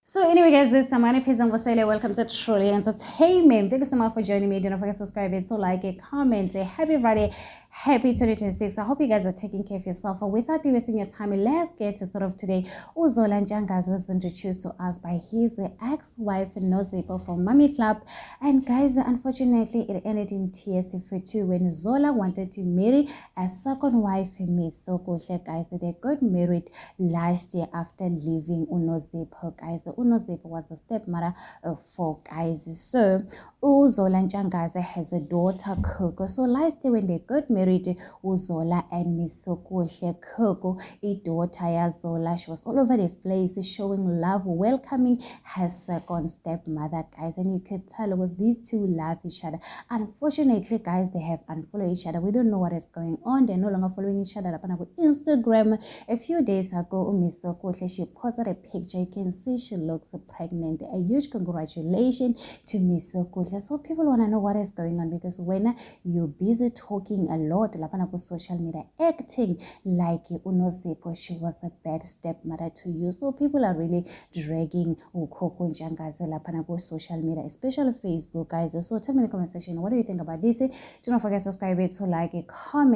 So anyway, guys, this is Samani Pizangosele. Welcome to Truly Entertainment. Thank you so much for joining me. Don't forget to subscribe it, so like it, comment it. Happy Friday, happy 2026. I hope you guys are taking care of yourself. And without me wasting your time, let's get to sort of today. Uzola Njangaza was introduced to us by his ex-wife Nozipo from Mami Club. And guys, unfortunately, it ended in tears for two when Zola wanted to marry a second wife, Miss Sokuhle. Guys, they got married last year after leaving Unozipo. Guys, Unozipo was a stepmother for guys. So Uzola Njangaza has a daughter, Coco. So last year when they got married, Uzola and Miss Sokuhle, Coco, a daughter Yazola, she was all over the place showing love, welcoming her second stepmother, guys. And you could tell with these two love each other. Unfortunately, guys, they have unfollowed each other. We don't know what is going on. They're no longer following each other on Instagram. A few days ago, Miss Sokuhle, she posted a picture. You can see she looks pregnant. A huge congratulations to Miss Sokuhle. So people want to know what is going on, because when you're busy talking a lot on social media, acting like Unozipo, she was a bad stepmother to you. So people are really dragging Coco Njangaza on social media, especially Facebook, guys. So tell me in the comment section, what do you think about this? Do not forget to subscribe it, so like it, comment.